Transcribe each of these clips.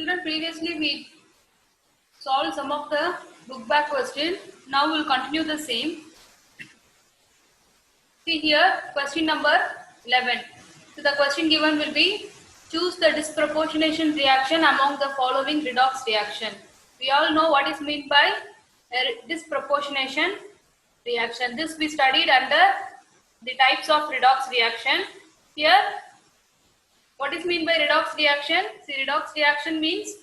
Children, previously we solved some of the book back question. Now we'll continue the same. See here, question number 11. So the question given will be, choose the disproportionation reaction among the following redox reaction. We all know what is meant by disproportionation reaction. This we studied under the types of redox reaction. Here, what is meant by redox reaction? See, redox reaction means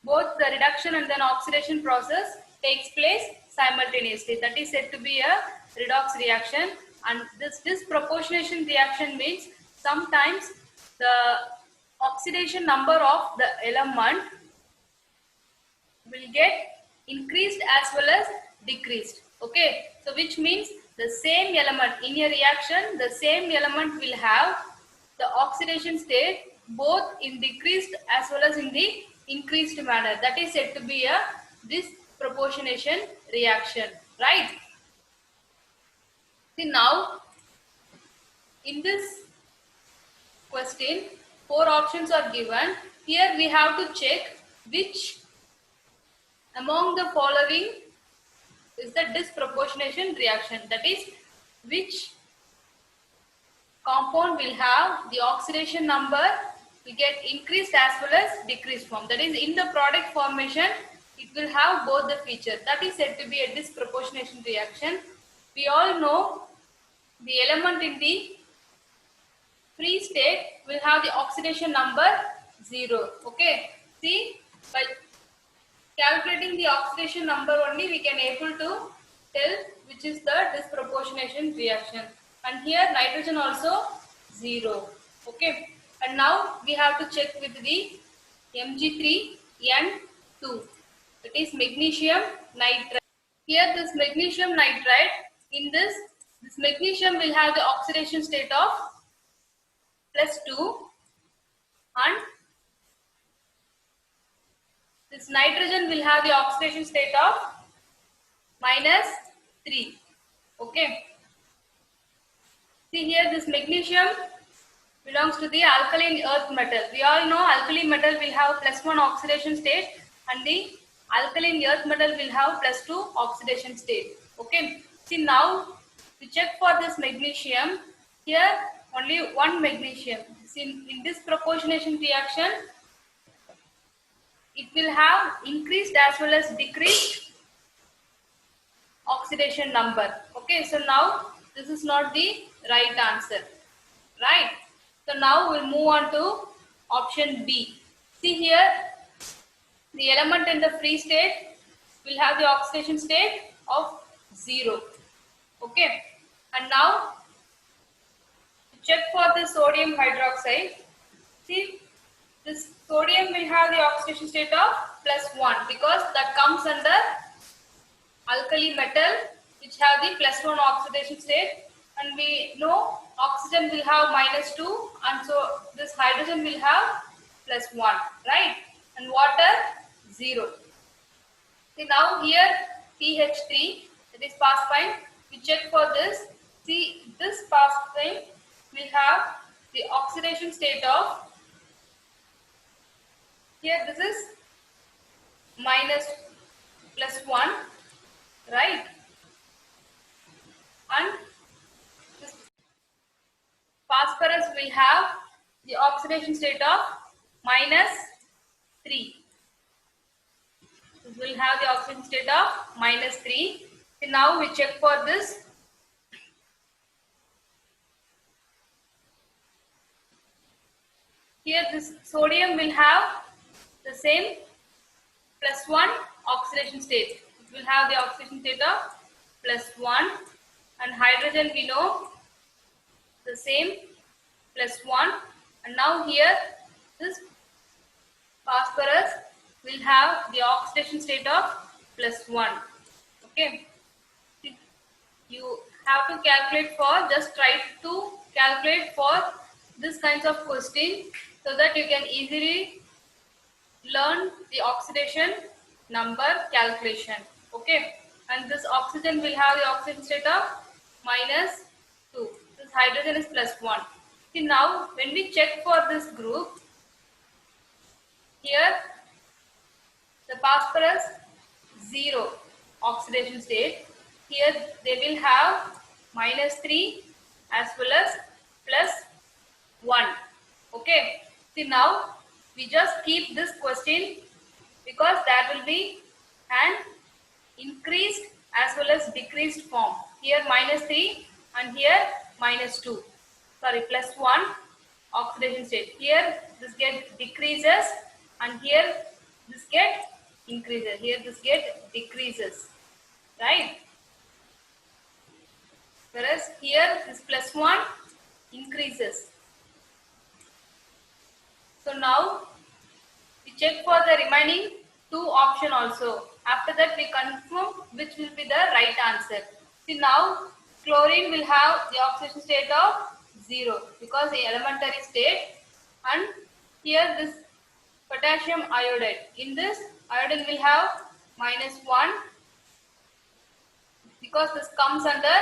both the reduction and then oxidation process takes place simultaneously. That is said to be a redox reaction. And this disproportionation reaction means sometimes the oxidation number of the element will get increased as well as decreased. Okay, so which means the same element in a reaction, the same element will have the oxidation state both in decreased as well as in the increased manner. That is said to be a disproportionation reaction, right? See, now in this question 4 options are given. Here we have to check which among the following is the disproportionation reaction. That is, which compound will have the oxidation number will get increased as well as decreased form. That is, in the product formation it will have both the features. That is said to be a disproportionation reaction. We all know the element in the free state will have the oxidation number 0. Okay, see, by calculating the oxidation number only we can able to tell which is the disproportionation reaction. And here nitrogen also 0. Okay, and now we have to check with the Mg3N2. That is magnesium nitride. Here this magnesium nitride, in this magnesium will have the oxidation state of +2 and this nitrogen will have the oxidation state of -3. Okay. See here, this magnesium belongs to the alkaline earth metal. We all know alkaline metal will have +1 oxidation state and the alkaline earth metal will have +2 oxidation state. Okay. See, now to check for this magnesium, here only one magnesium. See, in this proportionation reaction, it will have increased as well as decreased oxidation number. Okay, so now this is not the right answer, right? So now we'll move on to option B. See here, the element in the free state will have the oxidation state of 0. Okay, and now to check for the sodium hydroxide. See, this sodium will have the oxidation state of +1 because that comes under alkali metal which have the +1 oxidation state, and we know oxygen will have -2 and so this hydrogen will have +1, right? And water 0. See, now here PH3, that is phosphine, we check for this. See, this phosphine will have the oxidation state of, here this is -+1, right? And this phosphorus will have the oxidation state of -3. This will have the oxidation state of -3. So now we check for this. Here this sodium will have the same +1 oxidation state. It will have the oxidation state of +1, and hydrogen we know the same +1, and now here this phosphorus will have the oxidation state of +1. Okay, you have to calculate for, just try to calculate for this kinds of question so that you can easily learn the oxidation number calculation. Okay, and this oxygen will have the oxidation state of -2. This hydrogen is +1. See, now when we check for this group, Here the phosphorus 0 oxidation state. Here they will have -3 as well as +1. Okay. See, now we just keep this question because that will be an increased as well as decreased form. Here -3 and here -2. Sorry, +1 oxidation state. Here this get decreases and here this get increases. Here this get decreases. Right? Whereas here this +1 increases. So now we check for the remaining two option also. After that we confirm which will be the right answer. See, now chlorine will have the oxidation state of 0 because the elementary state, and here this potassium iodide. In this iodine will have -1 because this comes under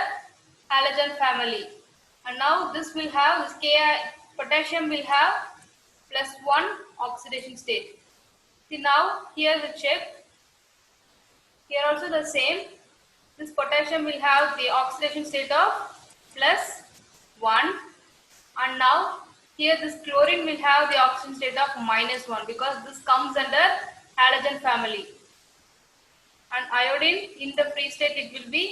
halogen family, and now this will have this Ki potassium will have +1 oxidation state. See, now here we check. Here also the same. This potassium will have the oxidation state of +1, and now here this chlorine will have the oxidation state of -1 because this comes under halogen family. And iodine in the free state it will be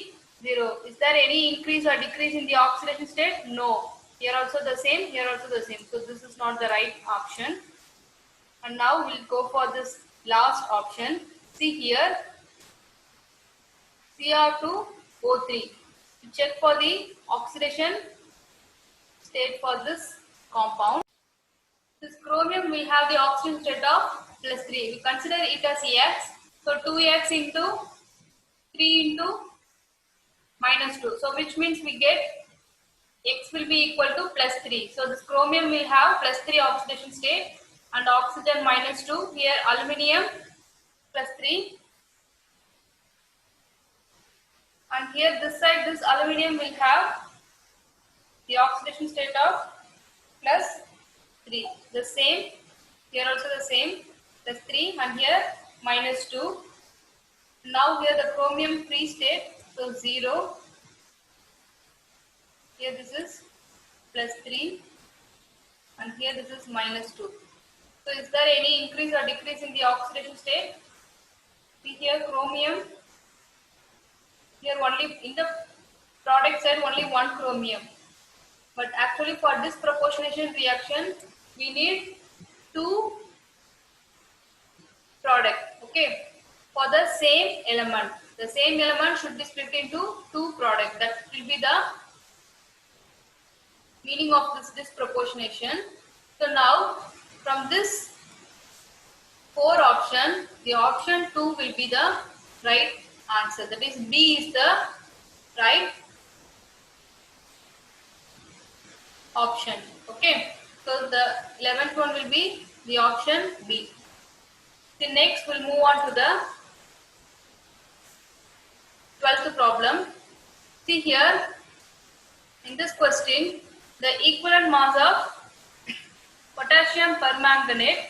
0. Is there any increase or decrease in the oxidation state? No. Here also the same, here also the same. So this is not the right option. And now we'll go for this last option. See here, Cr2O3. Check for the oxidation state for this compound. This chromium will have the oxidation state of +3. We consider it as X. So 2x into 3 into -2. So which means we get X will be equal to +3. So this chromium will have +3 oxidation state and oxygen -2. Here aluminium +3. And here this side this aluminium will have the oxidation state of +3. The same. Here also the same. +3 and here -2. Now here the chromium free state, so 0. Here this is +3 and here this is -2. So is there any increase or decrease in the oxidation state? See here chromium, here only in the product side only one chromium. But actually for this proportionation reaction we need 2 product. Okay. For the same element. The same element should be split into 2 products. That will be the meaning of this proportionation. So now from this 4 option, the option 2 will be the right answer. That is B is the right option. Okay. So the 11th one will be the option B. The next we'll move on to the 12th problem. See here, in this question, the equivalent mass of potassium permanganate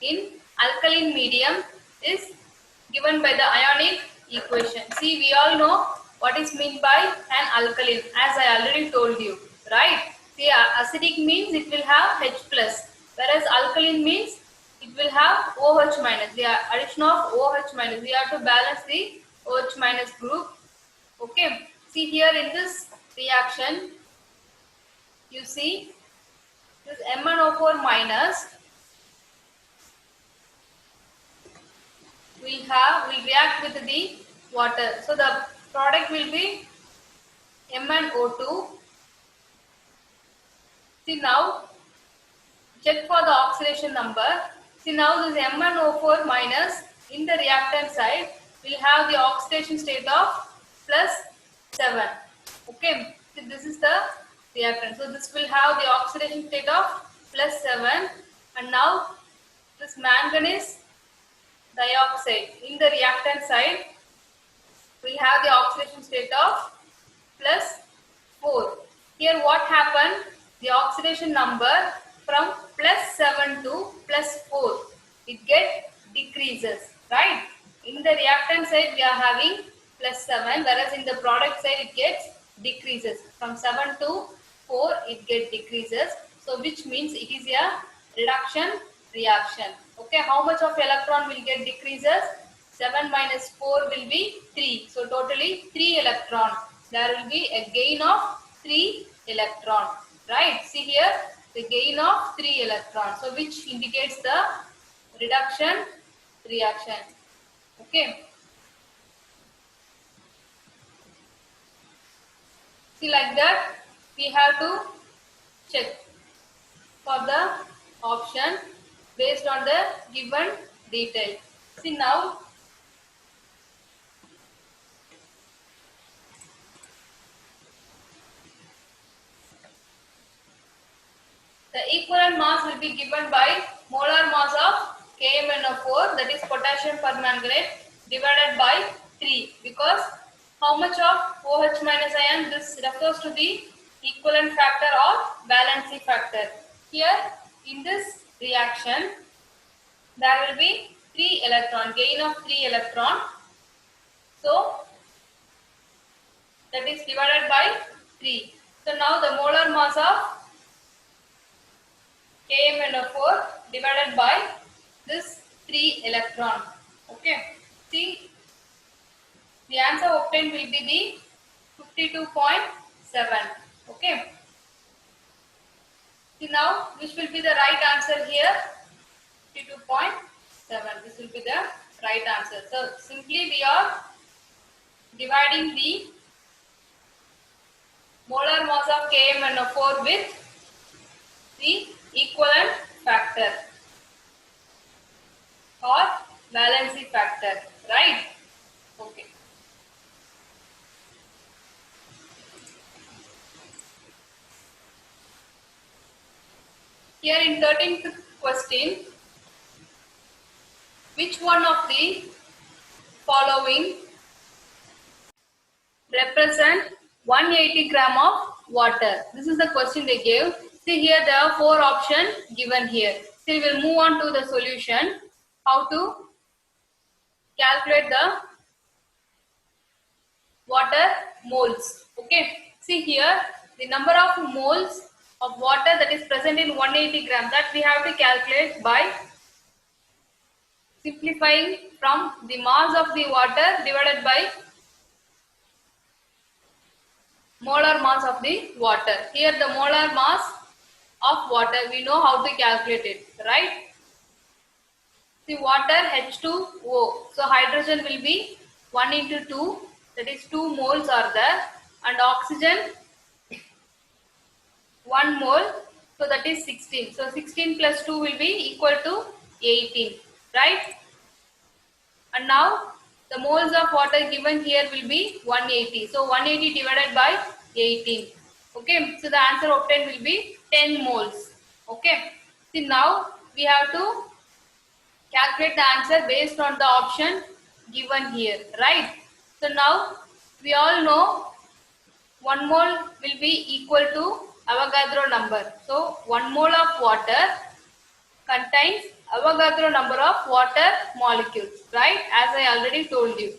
in alkaline medium is given by the ionic equation. See, we all know what is meant by an alkaline, as I already told you, right? See, acidic means it will have H+, whereas alkaline means it will have OH minus. The addition of OH minus. We have to balance the OH minus group. Okay. See here in this reaction, you see this MnO4 minus will react with the water. So the product will be MnO2. See now, check for the oxidation number. See now this MnO4 minus in the reactant side will have the oxidation state of +7. Okay, so this is the reactant. So this will have the oxidation state of +7, and now this manganese dioxide in the reactant side will have the oxidation state of +4. Here what happened? The oxidation number from +7 to +4 it get decreases, right? In the reactant side we are having +7, whereas in the product side it gets decreases. From 7 to 4 it get decreases. So which means it is a reduction reaction. Okay, how much of electron will get decreases? 7 minus 4 will be 3. So totally 3 electron. There will be a gain of 3 electron. Right? See here, the gain of 3 electrons. So which indicates the reduction reaction. Okay. See, like that we have to check for the option based on the given detail. See now, the equivalent mass will be given by molar mass of KMnO4, that is potassium permanganate, divided by 3. Because how much of OH minus ion? This refers to the equivalent factor or valency factor. Here in this reaction, there will be 3 electron, gain of 3 electron. So that is divided by 3. So now the molar mass of KMnO4 divided by this 3 electron. Okay. See, the answer obtained will be the 52.7. Okay. See now, which will be the right answer here? 52.7. This will be the right answer. So simply we are dividing the molar mass of KMnO4 with the equivalent factor or valency factor, right? Okay. Here in 13th question, which one of the following represent 180 gram of water? This is the question they gave. See here, there are 4 options given here. So we will move on to the solution. How to calculate the water moles. Okay. See here, the number of moles of water that is present in 180 gram, that we have to calculate by simplifying from the mass of the water divided by molar mass of the water. Here the molar mass of water, we know how to calculate it, right? See, water H2O. So hydrogen will be 1 into 2, that is 2 moles are there, and oxygen 1 mole, so that is 16. So 16 plus 2 will be equal to 18, right? And now the moles of water given here will be 180. So 180 divided by 18. Okay, so the answer obtained will be 10 moles. Okay, see now we have to calculate the answer based on the option given here, right? So now we all know 1 mole will be equal to Avogadro number. So 1 mole of water contains Avogadro number of water molecules, right? As I already told you.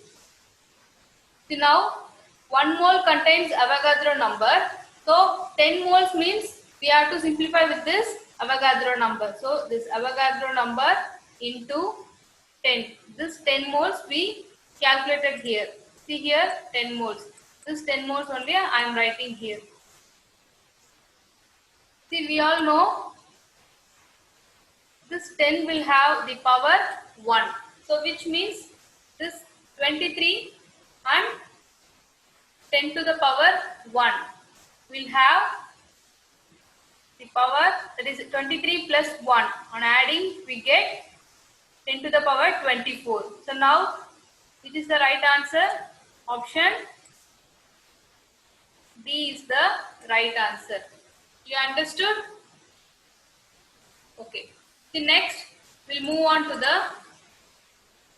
See now 1 mole contains Avogadro number. So 10 moles means we have to simplify with this Avogadro number. So this Avogadro number into 10. This 10 moles we calculated here. See here 10 moles. This 10 moles only I am writing here. See, we all know this 10 will have the power 1. So which means this 23 and 10 to the power 1 will have the power, that is 23 plus 1. On adding we get 10 to the power 24. So now which is the right answer? Option B is the right answer. You understood? Okay. The next we'll move on to the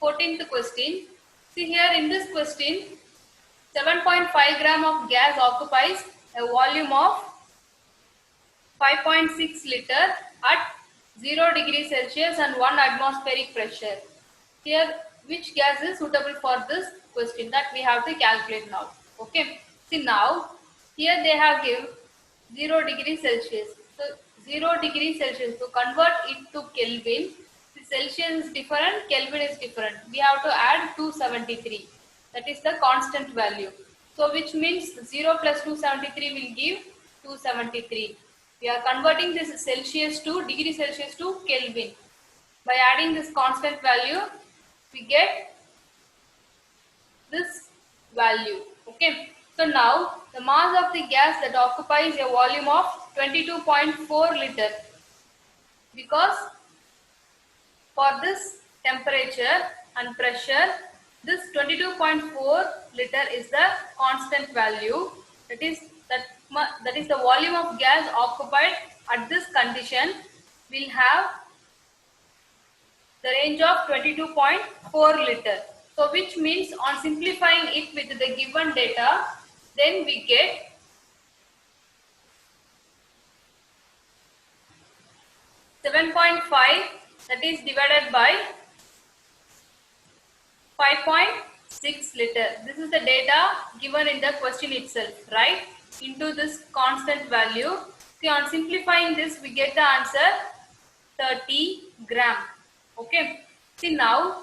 14th question. See here in this question, 7.5 gram of gas occupies a volume of 5.6 liter at 0 degree Celsius and 1 atmospheric pressure. Here, which gas is suitable for this question? That we have to calculate now. Okay. See now, here they have give 0 degree Celsius. So 0 degree Celsius, to convert it to Kelvin, the Celsius is different, Kelvin is different. We have to add 273. That is the constant value. So which means 0 plus 273 will give 273. We are converting this Celsius to degree Celsius to Kelvin. By adding this constant value, we get this value. Okay. So now the mass of the gas that occupies a volume of 22.4 liter, because for this temperature and pressure, this 22.4 liter is the constant value. That is the volume of gas occupied at this condition will have the range of 22.4 liter. So which means on simplifying it with the given data, then we get 7.5, that is divided by 5.6 liter. This is the data given in the question itself, right? Into this constant value. See, on simplifying this, we get the answer 30 gram. Okay. See now,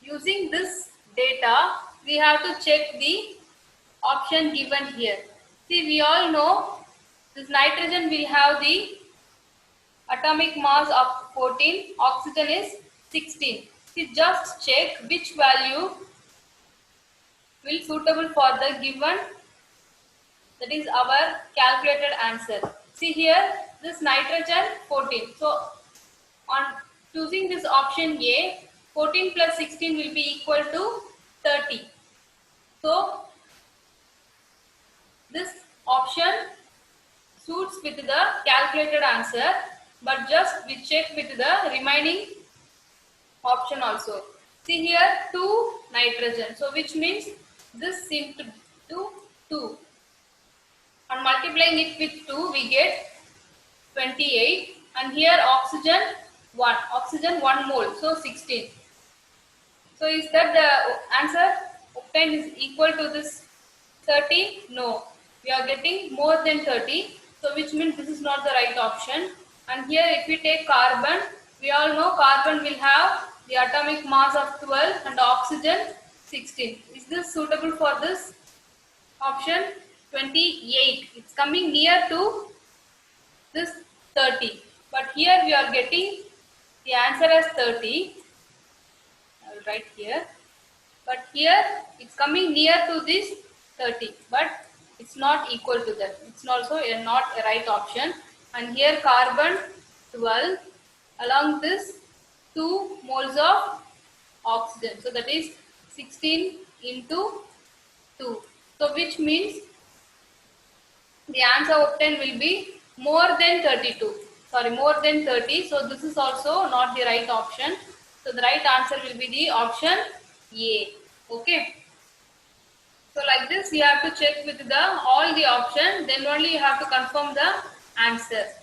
using this data, we have to check the option given here. See, we all know this nitrogen will have the atomic mass of 14, oxygen is 16. See, just check which value will suitable for the given, that is our calculated answer. See here, this nitrogen 14. So on choosing this option A, 14 plus 16 will be equal to 30. So this option suits with the calculated answer, but just we check with the remaining option also. See here 2 nitrogen, so which means this into 2. On multiplying it with 2, we get 28, and here oxygen 1 mole, so 16. So is that the answer obtained is equal to this 30? No, we are getting more than 30, so which means this is not the right option. And here if we take carbon, we all know carbon will have the atomic mass of 12 and oxygen 16. Is this suitable for this option? 28. It's coming near to this 30. But here we are getting the answer as 30. I will write here. But here it's coming near to this 30. But it's not equal to that. It's also not a right option. And here carbon 12 along this 2 moles of oxygen. So that is 16 into 2. So which means the answer obtained will be more than 32. Sorry, more than 30. So this is also not the right option. So the right answer will be the option A. Okay. So like this, you have to check with all the options. Then only you have to confirm the answer.